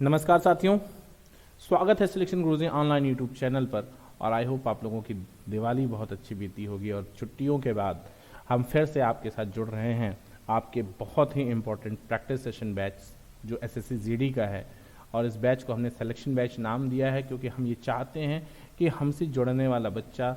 नमस्कार साथियों, स्वागत है सिलेक्शन गुरुजी ऑनलाइन यूट्यूब चैनल पर। और आई होप आप लोगों की दिवाली बहुत अच्छी बीती होगी और छुट्टियों के बाद हम फिर से आपके साथ जुड़ रहे हैं आपके बहुत ही इम्पोर्टेंट प्रैक्टिस सेशन बैच जो एसएससी जीडी का है। और इस बैच को हमने सिलेक्शन बैच नाम दिया है क्योंकि हम ये चाहते हैं कि हमसे जुड़ने वाला बच्चा,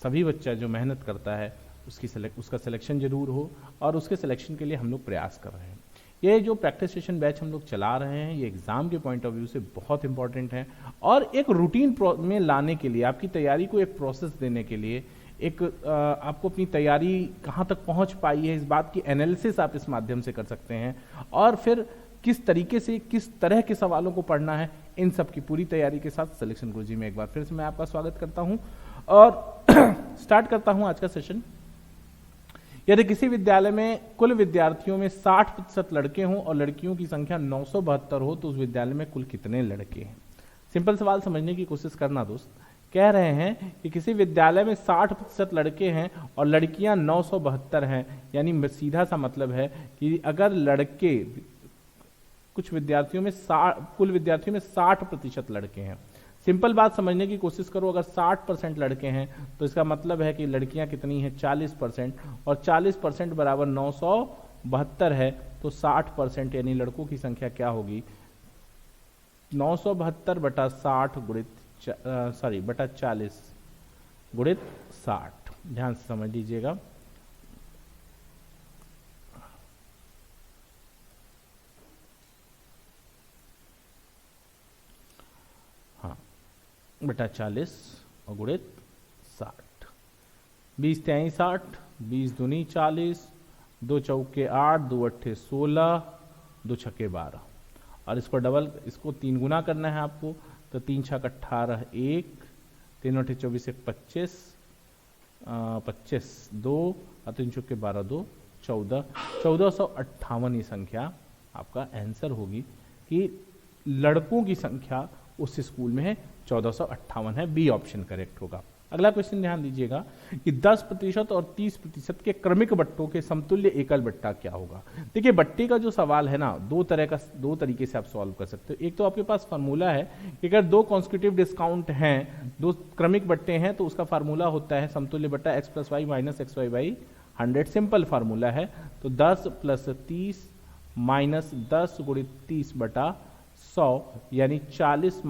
सभी बच्चा जो मेहनत करता है उसका सिलेक्शन जरूर हो और उसके सिलेक्शन के लिए हम लोग प्रयास कर रहे हैं। ये जो प्रैक्टिस सेशन बैच हम लोग चला रहे हैं ये एग्ज़ाम के पॉइंट ऑफ व्यू से बहुत इंपॉर्टेंट है और एक रूटीन में लाने के लिए, आपकी तैयारी को एक प्रोसेस देने के लिए, एक आपको अपनी तैयारी कहाँ तक पहुँच पाई है इस बात की एनालिसिस आप इस माध्यम से कर सकते हैं। और फिर किस तरीके से किस तरह के सवालों को पढ़ना है, इन सब की पूरी तैयारी के साथ सिलेक्शन गुरुजी में एक बार फिर से मैं आपका स्वागत करता हूँ और स्टार्ट करता हूँ आज का सेशन। यदि किसी विद्यालय में कुल विद्यार्थियों में 60% लड़के हों और लड़कियों की संख्या 972 हो तो उस विद्यालय में कुल कितने लड़के हैं? सिंपल सवाल समझने की कोशिश करना दोस्त। कह रहे हैं कि किसी विद्यालय में 60% लड़के हैं और लड़कियां 972 हैं, यानी सीधा सा मतलब है कि अगर लड़के कुछ विद्यार्थियों में कुल विद्यार्थियों में 60% लड़के हैं। सिंपल बात समझने की कोशिश करो, अगर 60% लड़के हैं तो इसका मतलब है कि लड़कियां कितनी हैं? 40%। और 40% बराबर 972 है तो 60% यानी लड़कों की संख्या क्या होगी? 972 बटा 60 बटा 40 गुणित 60। ध्यान से समझ लीजिएगा। बटा 40 और गुणित 60। 20 तेईस 60, 20 दूनी 40, 2 चौके 8, 2 अट्ठे 16, 2 छक्के 12। और इसको डबल, इसको 3 गुना करना है आपको, तो 3 छक 18 1, 3 अट्ठे 24 1 25, 25 2 और 3 चौके 12 2 14। 1458 ये संख्या आपका आंसर होगी कि लड़कों की संख्या उस स्कूल में है 1458 है। बी ऑप्शन करेक्ट होगा। अगला क्वेश्चन ध्यान दीजिएगा कि 10% और 30% के क्रमिक बट्टों के समतुल्य एकल बट्टा क्या होगा? देखिए, बट्टे का जो सवाल है ना, दो तरीके से आप सॉल्व कर सकते हो। एक तो आपके पास फार्मूला है कि अगर 2 कॉन्स्टिट्यूटिव डिस्काउंट हैं, 2 क्रमिक बट्टे हैं, तो उसका फार्मूला होता है समतुल्य बट्टा x + y - xy/100। Simple formula है। तो 10 + 30 - 10 × 30 बटा 100 यानी 40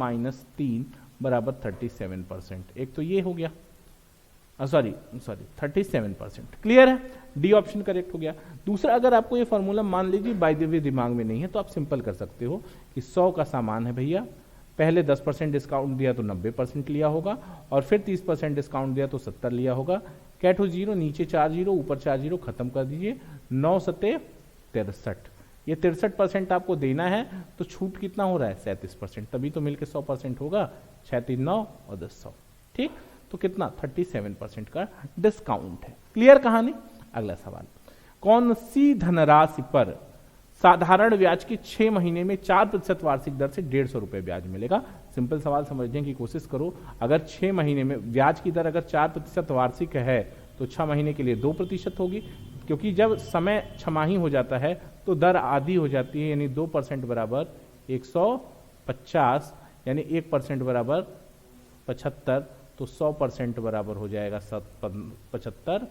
- 3 बराबर 37%। एक तो ये हो गया, सॉरी 37%। क्लियर है? डी ऑप्शन करेक्ट हो गया। दूसरा, अगर आपको ये फॉर्मूला मान लीजिए बाय द वे दिमाग में नहीं है तो आप सिंपल कर सकते हो कि 100 का सामान है भैया, पहले 10% डिस्काउंट दिया तो 90% लिया होगा और फिर 30% डिस्काउंट दिया तो 70 लिया होगा। कैट हो 0, नीचे 4 0, ऊपर 4 0, खत्म कर दीजिए। 9 सत्ते 63। ये 63% आपको देना है तो छूट कितना हो रहा है? 37%। तभी तो मिलकर 100% होगा। 6 3 9 और 10 100। ठीक, तो कितना? 37% का डिस्काउंट है। क्लियर कहानी? अगला सवाल, कौन सी धनराशि पर साधारण ब्याज के 6 महीने में 4% वार्षिक दर से 150 रुपए ब्याज मिलेगा? सिंपल सवाल समझने की कोशिश करो। अगर 6 महीने में ब्याज की दर अगर 4% वार्षिक है तो 6 महीने के लिए 2% होगी, क्योंकि जब समय छमाही हो जाता है तो दर आधी हो जाती है, यानी 2% बराबर 150, यानी 1% बराबर 75, तो 100% बराबर हो जाएगा 75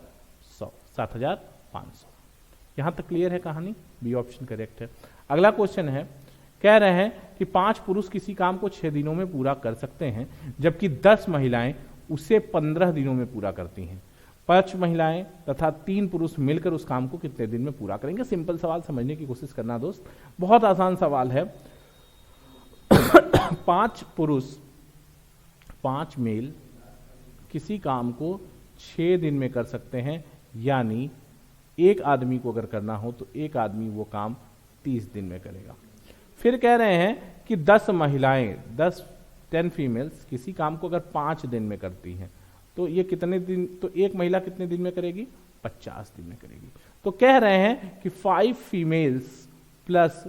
100 7500। यहां तक क्लियर है कहानी? बी ऑप्शन करेक्ट है। अगला क्वेश्चन है, कह रहे हैं कि 5 पुरुष किसी काम को 6 दिनों में पूरा कर सकते हैं जबकि 10 महिलाएं उसे 15 दिनों में पूरा करती हैं। 5 महिलाएं तथा 3 पुरुष मिलकर उस काम को कितने दिन में पूरा करेंगे? सिंपल सवाल समझने की कोशिश करना दोस्त, बहुत आसान सवाल है। 5 पुरुष 5 मेल किसी काम को 6 दिन में कर सकते हैं, यानी एक आदमी को अगर करना हो तो एक आदमी वो काम 30 दिन में करेगा। फिर कह रहे हैं कि 10 महिलाएं 10 फीमेल्स किसी काम को अगर 5 दिन में करती हैं तो ये कितने दिन, तो एक महिला कितने दिन में करेगी? 50 दिन में करेगी। तो कह रहे हैं कि 5 फीमेल्स प्लस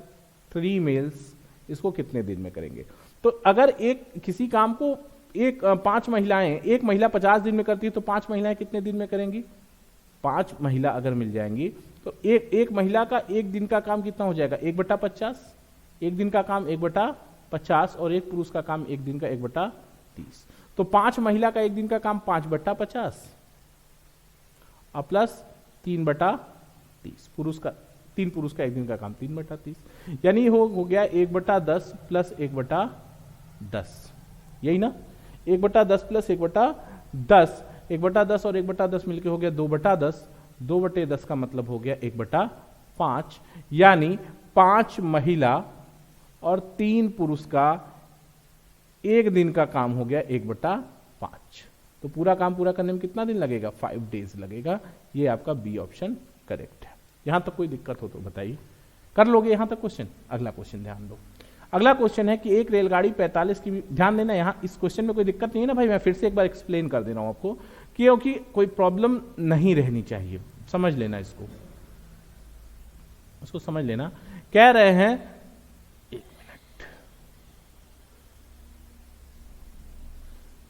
3 मेल्स इसको कितने दिन में करेंगे? तो अगर किसी काम को 5 महिलाएं, एक महिला 50 दिन में करती है तो 5 महिलाएं कितने दिन में करेंगी? 5 महिला अगर मिल जाएंगी तो एक महिला का एक दिन का काम कितना हो जाएगा? 1/50। एक दिन का काम 1/50 50 और एक पुरुष का काम एक दिन का 1/30। तो 5 महिला का एक दिन का काम 5/50 और प्लस 3/30 पुरुष का, 3 पुरुष का एक दिन का काम 3/30, यानी हो गया 1/10 प्लस 1/10, यही ना, 1/10 प्लस 1/10, 1/10 और 1/10 मिलके हो गया 2/10, 2/10 का मतलब हो गया 1/5, यानी 5 महिला और 3 पुरुष का एक दिन का काम हो गया 1/5। तो पूरा काम पूरा करने में कितना दिन लगेगा? 5 डेज लगेगा। ये आपका बी ऑप्शन करेक्ट है। यहां तक कोई दिक्कत हो तो बताइए, कर लोगे यहां तक क्वेश्चन? अगला क्वेश्चन ध्यान दो। अगला क्वेश्चन है कि एक रेलगाड़ी 45 की, ध्यान देना यहां इस क्वेश्चन में कोई दिक्कत नहीं है ना भाई, मैं फिर से एक बार एक्सप्लेन कर दे रहा हूं आपको, क्योंकि कोई प्रॉब्लम नहीं रहनी चाहिए, समझ लेना इसको समझ लेना। कह रहे हैं, एक मिनट,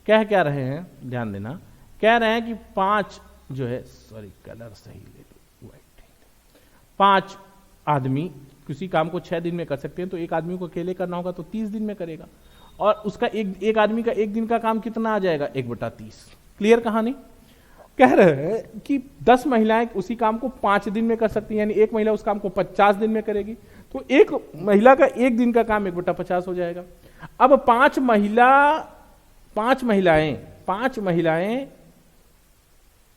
कह क्या रहे हैं, ध्यान देना, कह रहे हैं कि 5 जो है, सॉरी कलर सही ले लो, 5 आदमी किसी काम को 6 दिन में कर सकते हैं, तो एक आदमी को अकेले करना होगा तो 30 दिन में करेगा, और उसका एक आदमी का एक दिन का काम कितना आ जाएगा? 1/30। क्लियर कहानी? कह रहे हैं कि 10 महिलाएं उसी काम को 5 दिन में कर सकती हैं, यानी एक महिला उस काम को 50 दिन में करेगी, तो एक महिला का एक दिन का काम 1/50 हो जाएगा। अब 5 महिलाएं,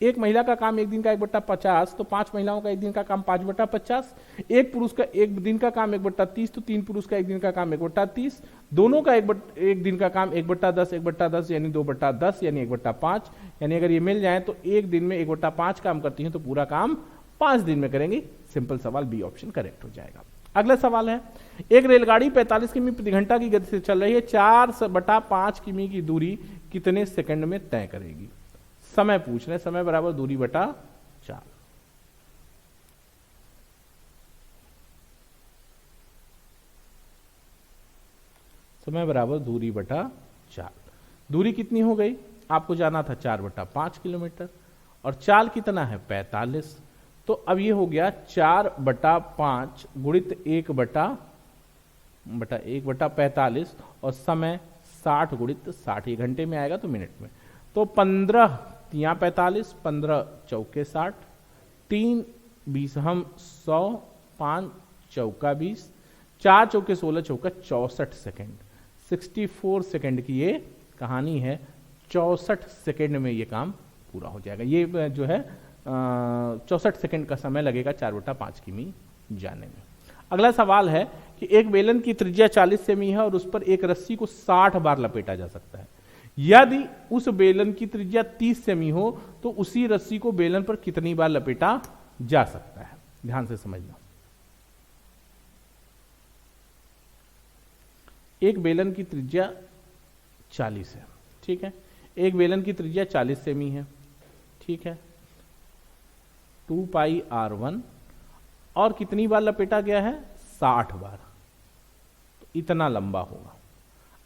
एक महिला का काम एक दिन का 1/50, तो 5 महिलाओं का एक दिन का काम 5/50, एक पुरुष का एक दिन का काम 1/30, तो 3 पुरुष का एक दिन का काम 1/30, दोनों का एक दिन का काम 1/10, 1/10 यानी 2/10 यानी 1/5, यानी अगर ये मिल जाए तो एक दिन में 1/5 काम करती हैं, तो पूरा काम 5 दिन में करेंगे। सिंपल सवाल, बी ऑप्शन करेक्ट हो जाएगा। अगला सवाल है, एक रेलगाड़ी 45 किमी प्रति घंटा की गति से चल रही है, 4/5 किमी की दूरी कितने सेकंड में तय करेगी? समय पूछ रहे हैं, समय बराबर दूरी बटा 4। समय बराबर दूरी बटा 4। दूरी कितनी हो गई? आपको जाना था 4/5 किलोमीटर, और चाल कितना है? 45। तो अब ये हो गया 4/5 गुणित 1/45, और समय 60 गुणित 60, ये घंटे में आएगा तो मिनट में, तो 15 3 45, 15 चौके 60, 3 20 हम 100, 5 चौका 20, 4 चौके 16, चौका 64 सेकेंड, 64 सेकेंड की ये कहानी है। 64 सेकेंड में ये काम पूरा हो जाएगा। ये जो है 64 सेकेंड का समय लगेगा 4/5 किमी जाने में। अगला सवाल है कि एक बेलन की त्रिज्या 40 सेमी है और उस पर एक रस्सी को 60 बार लपेटा जा सकता है। यदि उस बेलन की त्रिज्या 30 सेमी हो तो उसी रस्सी को बेलन पर कितनी बार लपेटा जा सकता है? ध्यान से समझना। एक बेलन की त्रिज्या 40 है, ठीक है, एक बेलन की त्रिज्या 40 सेमी है, ठीक है, 2πr1, और कितनी बार लपेटा गया है? 60 बार, तो इतना लंबा होगा।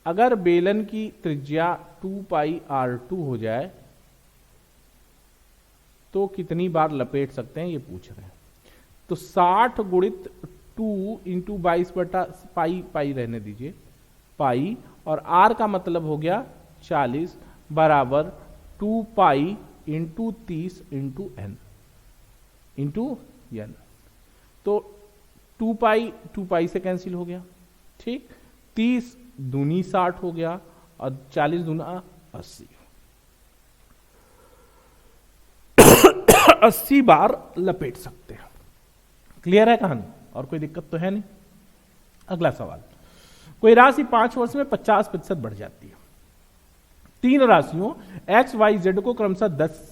अगर बेलन की त्रिज्या 2πr2 हो जाए तो कितनी बार लपेट सकते हैं, ये पूछ रहे हैं। तो 60 गुणित 2 इंटू 22/पाई, पाई रहने दीजिए, पाई, और r का मतलब हो गया 40 बराबर 2π into 30 into n into n। तो 2π से कैंसिल हो गया, ठीक, 30 दूनी 60 हो गया और 40 दूना 80। 80 बार लपेट सकते हैं। क्लियर है कहानी? और कोई दिक्कत तो है नहीं। अगला सवाल, कोई राशि 5 वर्ष में 50% बढ़ जाती है। 3 राशियों x, y, z को क्रमशः 10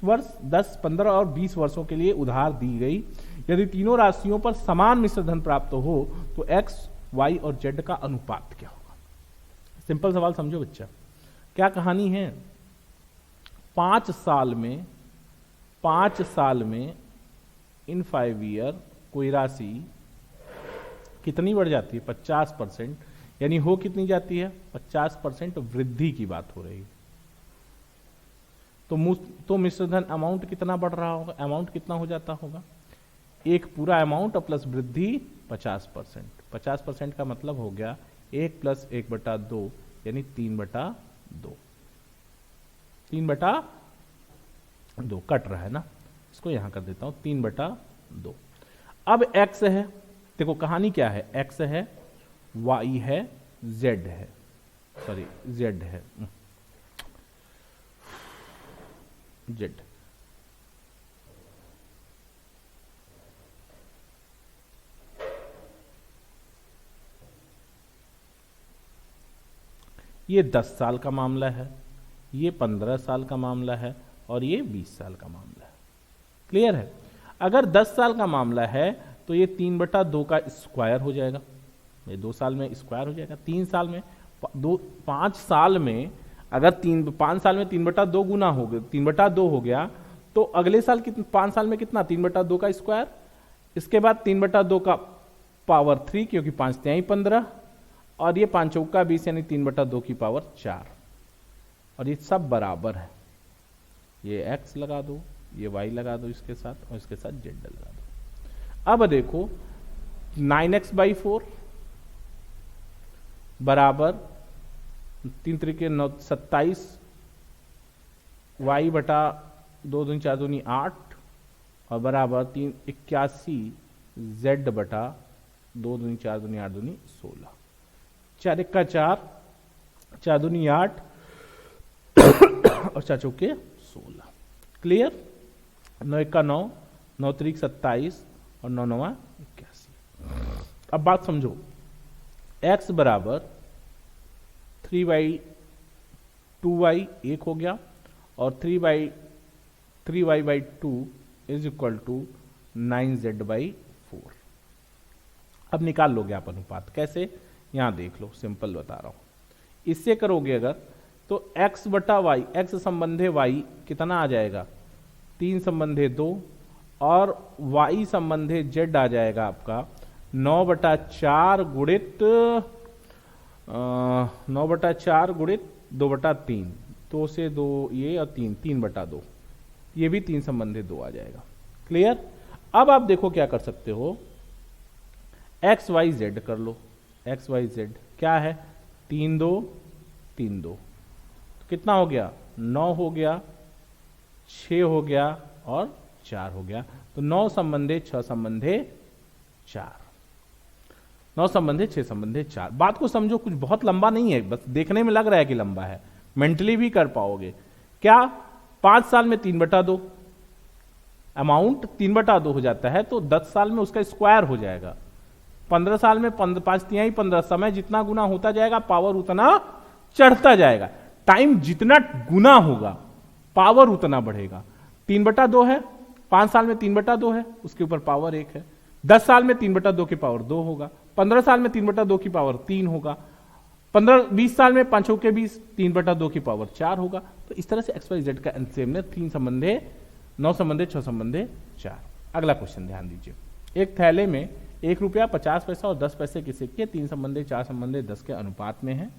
वर्ष, 10, 15 और 20 वर्षों के लिए उधार दी गई। यदि तीनों राशियों पर समान मिश्र धन प्राप्त हो तो x, y और z का अनुपात क्या होगा? सिंपल सवाल समझो बच्चा। क्या कहानी है? 5 साल में इन 5 ईयर कोई राशि कितनी बढ़ जाती है? 50%, यानी हो कितनी जाती है? 50% वृद्धि की बात हो रही है। तो मिश्रधन अमाउंट कितना बढ़ रहा होगा? अमाउंट कितना हो जाता होगा? एक पूरा अमाउंट प्लस वृद्धि 50%। 50% का मतलब हो गया 1 + 1/2 यानी 3/2। 3/2 कट रहा है ना, इसको यहां कर देता हूं 3/2। अब x है, देखो कहानी क्या है, x है, y है, z है, सॉरी z है, z। ये 10 साल का मामला है, ये 15 साल का मामला है और ये 20 साल का मामला है। क्लियर है? अगर 10 साल का मामला है तो ये 3/2 का स्क्वायर हो जाएगा, ये 2 साल में स्क्वायर हो जाएगा, 3 साल में 5 साल में अगर 5 साल में 3/2 गुना हो गया, 3/2 हो गया, तो अगले साल कितना, 5 साल में कितना, 3/2 का स्क्वायर, इसके बाद 3/2 का पावर 3 क्योंकि 5 तिहाई 15 और ये 5 चौका 20 यानी 3/2 की पावर 4 और ये सब बराबर है। ये x लगा दो, ये y लगा दो इसके साथ और इसके साथ z लगा दो। अब देखो 9x/4 बराबर 3 त्रिके 9 27 y बटा 2 दूनी 4 दूनी 8 और बराबर 3 81 z बटा 2 दूनी 4 दूनी 8 दूनी 16, 4 1 का 4, 4 दूनी 8 और 4 चौके 16। क्लियर? 9 1 का 9, 9 3 27 और 9 9 81। अब बात समझो, x बराबर 3y 2y 1 हो गया और 3y/2 is equal to 9z/4। अब निकाल लोगे आप अनुपात, कैसे? यहां देख लो, सिंपल बता रहा हूं। इससे करोगे अगर तो x/y, x संबंधे y कितना आ जाएगा, 3 संबंधे 2 और y संबंधे z आ जाएगा आपका 9/4 गुणित 9/4 गुणित 2/3, 2 से 2 ये और 3, 3/2, ये भी 3 संबंधे 2 आ जाएगा। क्लियर? अब आप देखो क्या कर सकते हो, एक्स वाई जेड कर लो। एक्स वाई जेड क्या है, 3 2 3 2, तो कितना हो गया, 9 हो गया, 6 हो गया और 4 हो गया। तो 9 संबंधे 6 संबंधे 4, 9 संबंधे 6 संबंधे 4। बात को समझो, कुछ बहुत लंबा नहीं है, बस देखने में लग रहा है कि लंबा है, मेंटली भी कर पाओगे। क्या 5 साल में 3/2 अमाउंट 3/2 हो जाता है, तो 10 साल में उसका स्क्वायर हो जाएगा। 15 साल में 5 तिहाई 15, समय जितना गुना होता जाएगा पावर उतना चढ़ता जाएगा। टाइम जितना गुना होगा पावर उतना बढ़ेगा। 3/2 है, 5 साल में 3/2 है, उसके ऊपर पावर 1 है। 10 साल में 3/2 की पावर 2 होगा। 15 साल में 3/2 की पावर 3 होगा। 20 साल में 5 के 20 3/2 की पावर 4 होगा। तो इस तरह से एक्स वाई जेड का एलसीएम ने 3 संबंधे 9 संबंधे 6 संबंधे 4। अगला क्वेश्चन ध्यान दीजिए। एक थैले में 1 रुपया 50 पैसा और 10 पैसे के सिक्के 3 संबंधे 4 संबंधे 10 के अनुपात में है।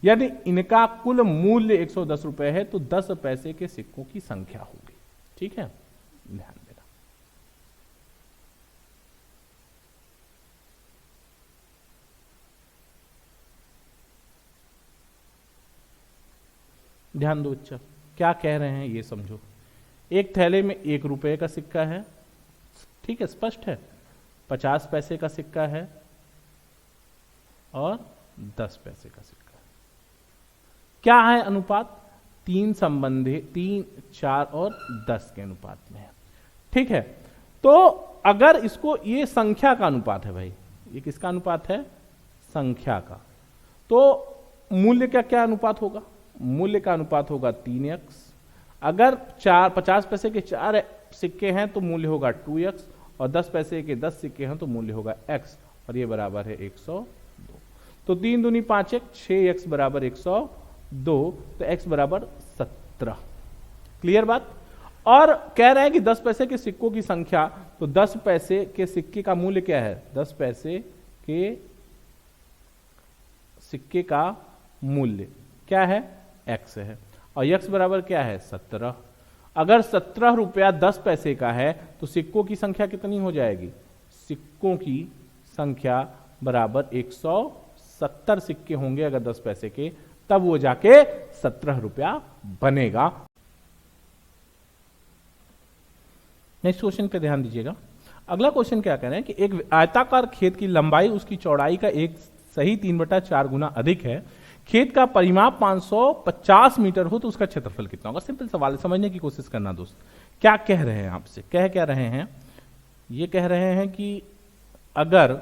यदि इनका कुल मूल्य 110 रुपए है तो 10 पैसे के सिक्कों की संख्या होगी। ठीक है, ध्यान देना। ध्यान दो बच्चा, क्या कह रहे हैं ये समझो। एक थैले में 1 रुपए का सिक्का है, ठीक है, स्पष्ट है। 50 पैसे का सिक्का है और 10 पैसे का सिक्का है। क्या है अनुपात, 3 संबंधे 3 4 और 10 के अनुपात में है। ठीक है, तो अगर इसको, ये संख्या का अनुपात है भाई, ये किसका अनुपात है, संख्या का। तो मूल्य का क्या अनुपात होगा, मूल्य का अनुपात होगा 3x। अगर 50 पैसे के 4 सिक्के हैं तो मूल्य होगा 2x और 10 पैसे के 10 सिक्के हैं तो मूल्य होगा x और ये बराबर है 102। तो 3 दूनी 5 1, 6x बराबर 102, तो x बराबर 17। क्लियर बात। और कह रहे हैं कि 10 पैसे के सिक्कों की संख्या, तो 10 पैसे के सिक्के का मूल्य क्या है, 10 पैसे के सिक्के का मूल्य क्या है, x है और x बराबर क्या है 17। अगर 17 रुपया 10 पैसे का है तो सिक्कों की संख्या कितनी हो जाएगी, सिक्कों की संख्या बराबर 117। 70 सिक्के होंगे अगर 10 पैसे के, तब वो जाके 17 रुपया बनेगा। नेक्स्ट क्वेश्चन पे ध्यान दीजिएगा। अगला क्वेश्चन क्या कह रहे हैं कि एक आयताकार खेत की लंबाई उसकी चौड़ाई का एक सही 3/4 गुना अधिक है, खेत का परिमाप 550 मीटर हो तो उसका क्षेत्रफल कितना होगा। सिंपल सवाल है, समझने की कोशिश करना दोस्त। क्या कह रहे हैं आपसे, कह क्या रहे हैं, ये कह रहे हैं कि अगर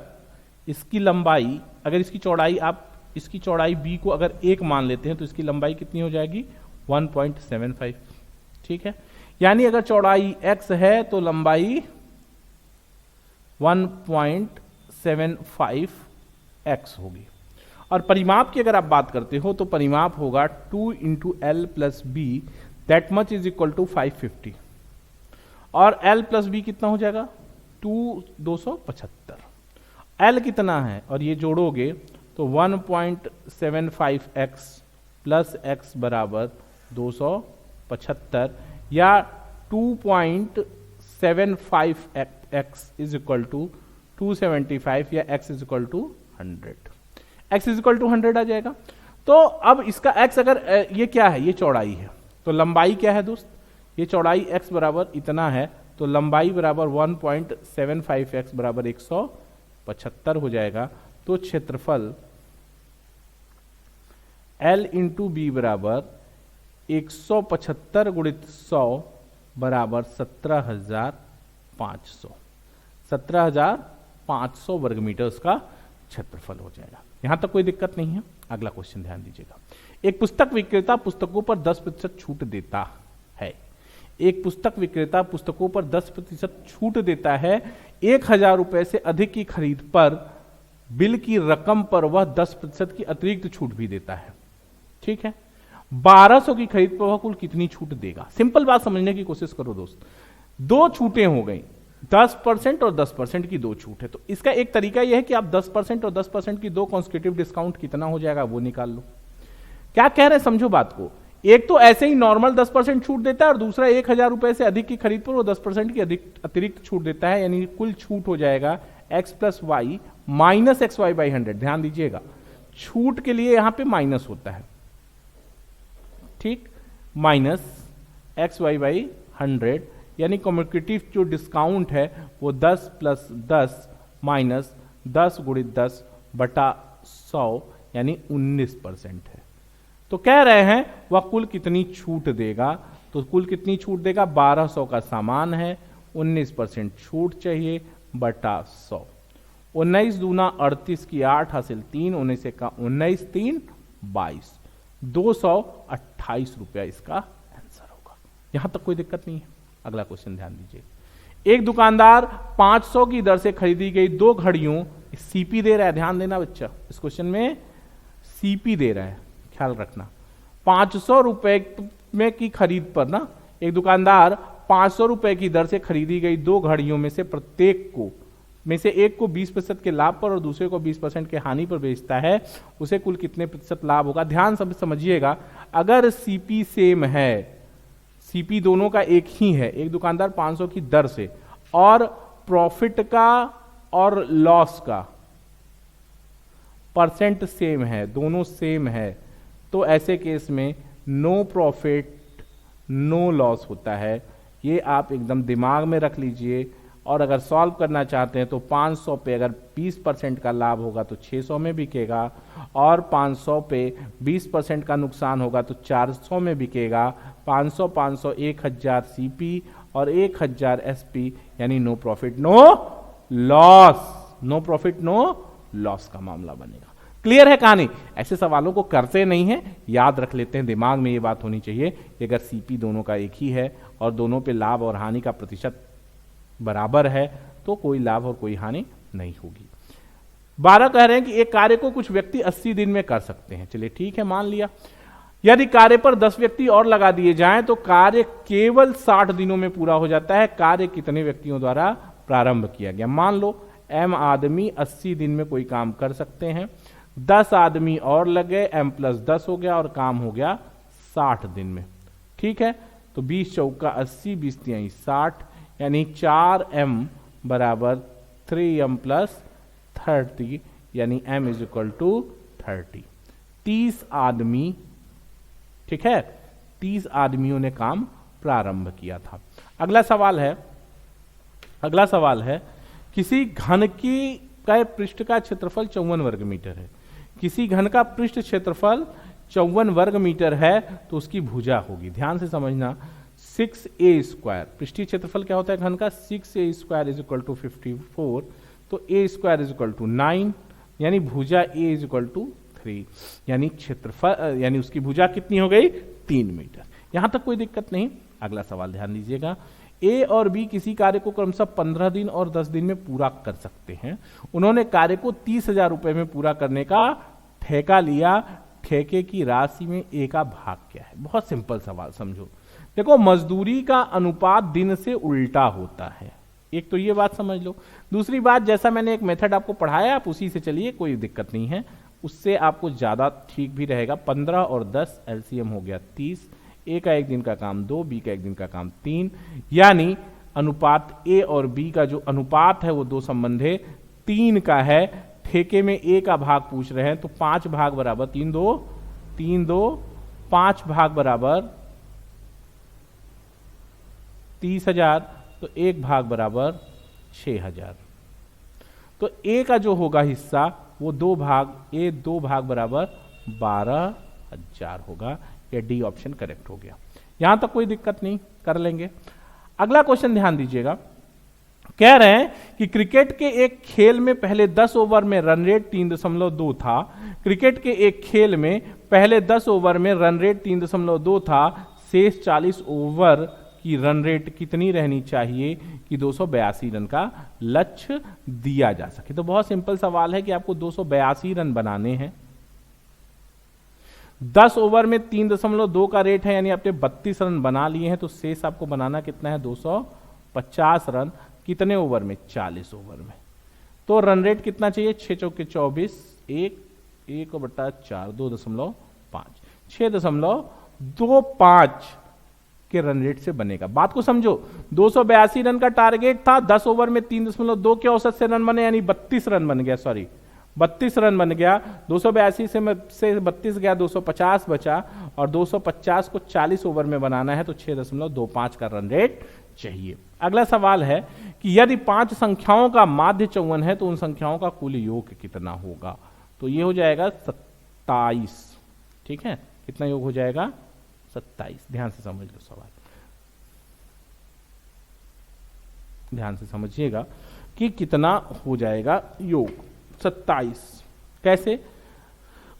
इसकी लंबाई, अगर इसकी चौड़ाई, आप इसकी चौड़ाई b को अगर 1 मान लेते हैं तो इसकी लंबाई कितनी हो जाएगी 1.75। ठीक है, यानी अगर चौड़ाई x है तो लंबाई 1.75x होगी। और परिमाप की अगर आप बात करते हो तो परिमाप होगा 2 × L + B, that much is equal to 550। और L + B कितना हो जाएगा 275। L कितना है और ये जोड़ोगे तो 1.75x + x बराबर 275 या 2.75x इज इक्वल टू 275 या x is equal to 100। x is equal to 100 आ जाएगा। तो अब इसका x अगर ये क्या है, ये चौड़ाई है, तो लंबाई क्या है दोस्त, ये चौड़ाई x बराबर इतना है तो लंबाई बराबर 1.75x बराबर 175 हो जाएगा। तो क्षेत्रफल L × B बराबर 175 × 100 बराबर 17,500। 17,500 वर्ग मीटर उसका क्षेत्रफल हो जाएगा। यहां तक कोई दिक्कत नहीं है। अगला क्वेश्चन ध्यान दीजिएगा। एक पुस्तक विक्रेता पुस्तकों पर 10% छूट देता है। एक पुस्तक विक्रेता पुस्तकों पर 10% छूट देता है। 1,000 रुपए से अधिक की खरीद पर बिल की रकम पर वह 10% की अतिरिक्त छूट भी देता है। ठीक है, 1200 की खरीद पर वह कुल कितनी छूट देगा। सिंपल बात समझने की कोशिश करो दोस्त। दो छूटें हो गई, 10% और 10% की दो छूट है। तो इसका एक तरीका यह है कि आप 10% और 10% की दो कॉन्स्टिट्यूटिव डिस्काउंट कितना हो जाएगा वो निकाल लो। क्या कह रहे हैं समझो बात को। एक तो ऐसे ही नॉर्मल 10% छूट देता है और दूसरा 1,000 रुपए से अधिक की खरीद पर वो 10% की अतिरिक्त छूट देता है, यानी कुल छूट हो जाएगा x + y - xy/100। ध्यान दीजिएगा, छूट के लिए यहां पे माइनस होता है, ठीक, -xy/100, यानी कम्युनिकेटिव जो डिस्काउंट है वो 10 + 10 -10 × 10/100 यानी 19% है। तो कह रहे हैं वह कुल कितनी छूट देगा। तो कुल कितनी छूट देगा, 1200 का सामान है, 19% छूट चाहिए बटा 100। 19 दूना 38 की 8 हासिल 3, 19 का 19, 3 22, 228 रुपया इसका आंसर होगा। यहां तक कोई दिक्कत नहीं है। अगला क्वेश्चन ध्यान दीजिए। एक दुकानदार 500 की दर से खरीदी गई 2 घड़ियों, सीपी दे रहा है, ध्यान देना बच्चा, इस क्वेश्चन में सीपी दे रहा है, ख्याल रखना। 500 रुपए में की खरीद पर ना एक दुकानदार 500 रुपए की दर से खरीदी गई 2 घड़ियों में से प्रत्येक को में से एक को 20% के लाभ पर और दूसरे को 20% के हानि पर बेचता है, उसे कुल कितने प्रतिशत लाभ होगा। ध्यान सब समझिएगा, अगर सीपी सेम है, सीपी दोनों का एक ही है, एक दुकानदार 500 की दर से और प्रॉफिट का और लॉस का परसेंट सेम है, दोनों सेम है, तो ऐसे केस में नो प्रॉफिट नो लॉस होता है। ये आप एकदम दिमाग में रख लीजिए। और अगर सॉल्व करना चाहते हैं तो 500 पे अगर 20% का लाभ होगा तो 600 में बिकेगा, और 500 पे 20% का नुकसान होगा तो 400 में बिकेगा। 500 500 1000 सीपी और 1000 एसपी, यानी no profit no loss, no profit no loss का मामला बनेगा। क्लियर है कहानी। ऐसे सवालों को करते नहीं है, याद रख लेते हैं, दिमाग में ये बात होनी चाहिए कि अगर सीपी दोनों का एक ही है और दोनों पे लाभ और हानि का प्रतिशत बराबर है तो कोई लाभ और कोई हानि नहीं होगी। 12 कह रहे हैं कि एक कार्य को कुछ व्यक्ति 80 दिन में कर सकते हैं। चलिए ठीक है, मान लिया। यदि कार्य पर 10 व्यक्ति और लगा दिए जाएं तो कार्य केवल 60 दिनों में पूरा हो जाता है। कार्य कितने व्यक्तियों द्वारा प्रारंभ किया गया। मान लो m आदमी 80 दिन में कोई काम कर सकते हैं, 10 आदमी और लगे, m + 10 हो गया और काम हो गया 60 दिन में। ठीक है, तो 20 चौका 80, 20 तिहाई 60, यानी 4m बराबर 3m + 30, यानी m = 30। 30 आदमी, ठीक है, 30 आदमियों ने काम प्रारंभ किया था। अगला सवाल है किसी घन की का पृष्ठ का क्षेत्रफल 54 वर्ग मीटर है। किसी घन का पृष्ठ क्षेत्रफल 54 वर्ग मीटर है तो उसकी भुजा होगी, ध्यान से समझना, 6a²। पृष्ठीय क्षेत्रफल क्या होता है घन का? 6a² इज इक्वल टू 54, तो a² इज इक्वल टू 9, यानी भुजा a इज इक्वल टू 3, यानी क्षेत्रफल, यानी उसकी भुजा कितनी हो गई? 3 मीटर। यहां तक कोई दिक्कत नहीं। अगला सवाल ध्यान दीजिएगा, ए और बी किसी कार्य को क्रमशः 15 दिन और 10 दिन में पूरा कर सकते हैं। उन्होंने कार्य को 30,000 रुपए में पूरा करने का ठेका लिया। ठेके की राशि में ए का भाग क्या है? बहुत सिंपल सवाल, समझो। देखो, मजदूरी का अनुपात दिन से उल्टा होता है, एक तो ये बात समझ लो। दूसरी बात, जैसा मैंने एक मेथड आपको पढ़ाया, आप उसी से चलिए, कोई दिक्कत नहीं है, उससे आपको ज्यादा ठीक भी रहेगा। 15 और 10 एलसीएम हो गया 30। ए का एक दिन का काम 2, बी का एक दिन का काम 3, यानी अनुपात ए और बी का जो अनुपात है वो 2 संबंधे 3 का है। ठेके में ए का भाग पूछ रहे हैं, तो 5 भाग बराबर 3 2 5 भाग बराबर 30,000, तो 1 भाग बराबर 6,000। तो ए का जो होगा हिस्सा वो 2 भाग बराबर 12,000 होगा। ये डी ऑप्शन करेक्ट हो गया। यहां तक कोई दिक्कत नहीं, कर लेंगे। अगला क्वेश्चन ध्यान दीजिएगा, कह रहे हैं कि क्रिकेट के एक खेल में पहले 10 ओवर में रन रेट 3.2 था। क्रिकेट के एक खेल में पहले 10 ओवर में रन रेट 3.2 था। शेष 40 ओवर की रन रेट कितनी रहनी चाहिए कि 282 रन का लक्ष्य दिया जा सके? तो बहुत सिंपल सवाल है कि आपको 282 रन बनाने हैं। 10 ओवर में 3.2 का रेट है, यानी आपने 32 रन बना लिए हैं, तो शेष आपको बनाना कितना है? 250 रन। कितने ओवर में? 40 ओवर में। तो रन रेट कितना चाहिए? 6 चौके 24, 1/4 2.5, 6.25 के रन रेट से बनेगा। बात को समझो, 282 रन का टारगेट था, 10 ओवर में 3.2 के औसत से रन बने, यानी 32 रन बन गया, 32 रन बन गया। 282 से 32 गया, 250 बचा, और 250 को 40 ओवर में बनाना है, तो 6.25 का रन रेट चाहिए। अगला सवाल है कि यदि 5 संख्याओं का माध्य 54 है तो उन संख्याओं का कुल योग कितना होगा? तो ये हो जाएगा 27, ठीक है। कितना योग हो जाएगा? 27। ध्यान से समझ लो सवाल, ध्यान से समझिएगा कि कितना हो जाएगा योग। 27 कैसे?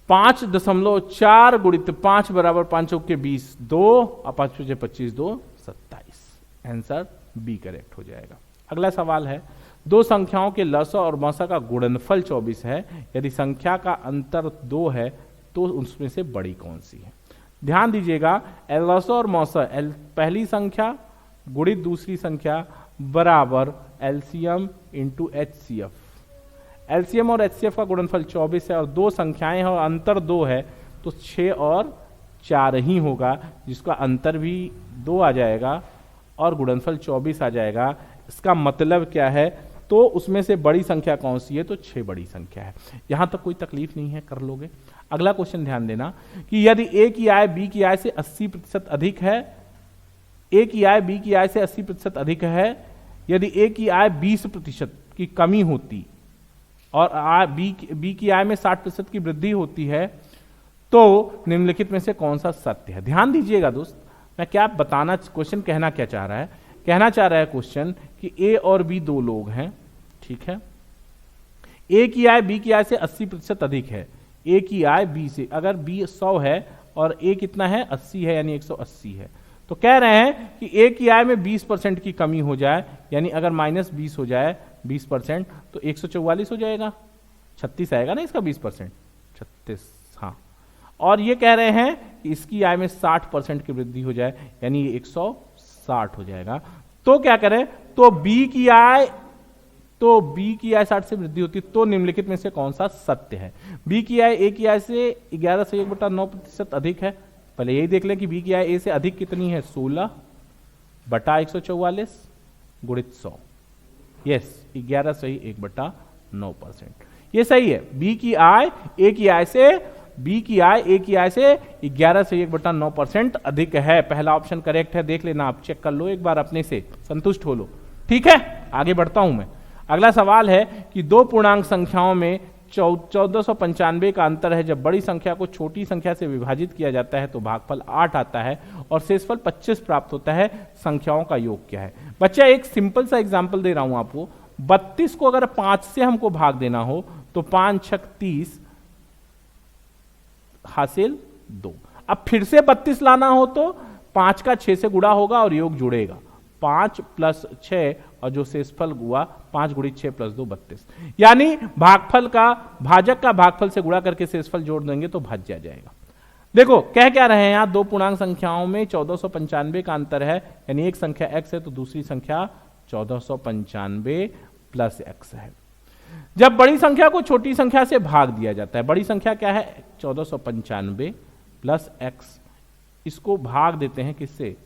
5.4 गुणित 5 बराबर 5 चौके 20, 2 और 5 पचे 25, 2 27। आंसर बी करेक्ट हो जाएगा। अगला सवाल है, दो संख्याओं के लसा और मसा का गुणनफल 24 है। यदि संख्या का अंतर 2 है तो उसमें से बड़ी कौन सी है? ध्यान दीजिएगा, लसा और मसा, पहली संख्या गुणित दूसरी संख्या बराबर एलसीएम इंटू एचसीएफ। एलसीएम और एचसीएफ का गुणनफल 24 है और दो संख्याएं हैं और अंतर 2 है, तो 6 और 4 ही होगा, जिसका अंतर भी 2 आ जाएगा और गुणनफल 24 आ जाएगा। इसका मतलब क्या है? तो उसमें से बड़ी संख्या कौन सी है? तो 6 बड़ी संख्या है। यहां तक कोई तकलीफ नहीं है, कर लोगे। अगला क्वेश्चन ध्यान देना कि यदि ए की आय बी की आय से 80% अधिक है, ए की आय बी की आय से 80% अधिक है, यदि ए की आय 20% की कमी होती और बी की आय में 60% की वृद्धि होती है, तो निम्नलिखित में से कौन सा सत्य है? ध्यान दीजिएगा दोस्त, मैं क्या बताना, क्वेश्चन कहना क्या चाह रहा है? कहना चाह रहा है क्वेश्चन कि ए और बी दो लोग हैं, ठीक है। ए की आय बी की आय से 80% अधिक है। ए की आय बी से, अगर बी 100 है और ए कितना है? 80 है, यानी 180 है। तो कह रहे हैं कि ए की आय में 20% की कमी हो जाए, यानी अगर -20 हो जाए 20%, तो 144 हो जाएगा। 36 आएगा ना इसका 20%, 36, हाँ। और ये कह रहे हैं कि इसकी आय में 60% की वृद्धि हो जाए, यानी ये 160 हो जाएगा। तो क्या करें? तो बी की आय 60 से वृद्धि होती है, तो निम्नलिखित में से कौन सा सत्य है? बी की आय ए की आय से 11 से 1/9% अधिक है। पहले यही देख लें कि बी की आय ए से अधिक कितनी है? 16/144 गुणित 100। यस, 11 से ही 1/9%। ये सही है। बी की आय ए की आय से, बी की आय ए की आय से 11 से 1/9% अधिक है। पहला ऑप्शन करेक्ट है, देख लेना आप, चेक कर लो एक बार अपने से, संतुष्ट हो लो। ठीक है, आगे बढ़ता हूं मैं। अगला सवाल है कि दो पूर्णांक संख्याओं में 1495 का अंतर है। जब बड़ी संख्या को छोटी संख्या से विभाजित किया जाता है तो भागफल 8 आता है और शेषफल 25 प्राप्त होता है। संख्याओं का योग क्या है? बच्चा एक सिंपल सा एग्जांपल दे रहा हूं आपको। 32 को अगर 5 से हमको भाग देना हो तो 5 छक 30 हासिल 2। अब फिर से 32 लाना हो तो 5 का 6 से गुणा होगा और योग जुड़ेगा। 5 + 6 और जो शेषफल हुआ 5 × 6 + 2 32। यानी भागफल का, भाजक का भागफल से गुणा करके शेषफल जोड़ देंगे तो भाज्य आ जाएगा। देखो कह क्या रहे हैं यहां, दो पूर्णांक संख्याओं में 1495 का अंतर है, यानी एक संख्या x है तो दूसरी संख्या 1495 + x है। जब बड़ी संख्या को छोटी संख्या से भाग दिया जाता है, बड़ी संख्या क्या है 1495 + x, इसको भाग देते हैं किससे?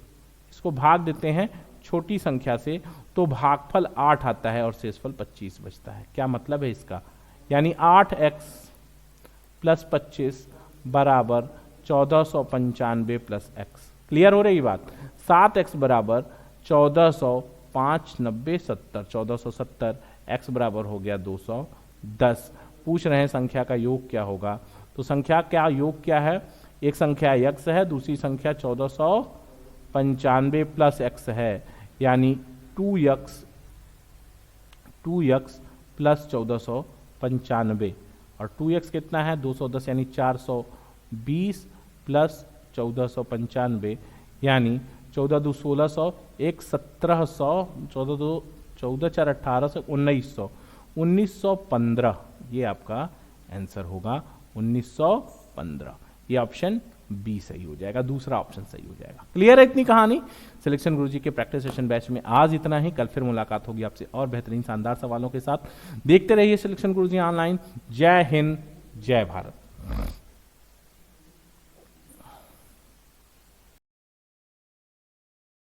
इसको भाग देते हैं छोटी संख्या से, तो भागफल 8 आता है और शेषफल 25 बचता है। क्या मतलब है इसका? यानी 8x + 25 = 1495 + x। क्लियर हो रही बात? 7x = 1400, 5 90 70, 1470, x बराबर हो गया 210। पूछ रहे हैं संख्या का योग क्या होगा, तो संख्या का योग क्या है? एक संख्या x है, दूसरी संख्या 1495 + x है, यानी 2x + 1495, और 2x कितना है 210, यानी 420 + 1495, यानी 14 2 1600, 1 1700, 14 2 14 4 1800, 1900, 1915 ये आपका आंसर होगा 1915। ये ऑप्शन बी सही हो जाएगा, दूसरा ऑप्शन सही हो जाएगा। क्लियर है इतनी कहानी? सिलेक्शन गुरुजी के प्रैक्टिस सेशन बैच में आज इतना ही। कल फिर मुलाकात होगी आपसे और बेहतरीन शानदार सवालों के साथ। देखते रहिए सिलेक्शन गुरुजी ऑनलाइन। जय हिंद, जय भारत।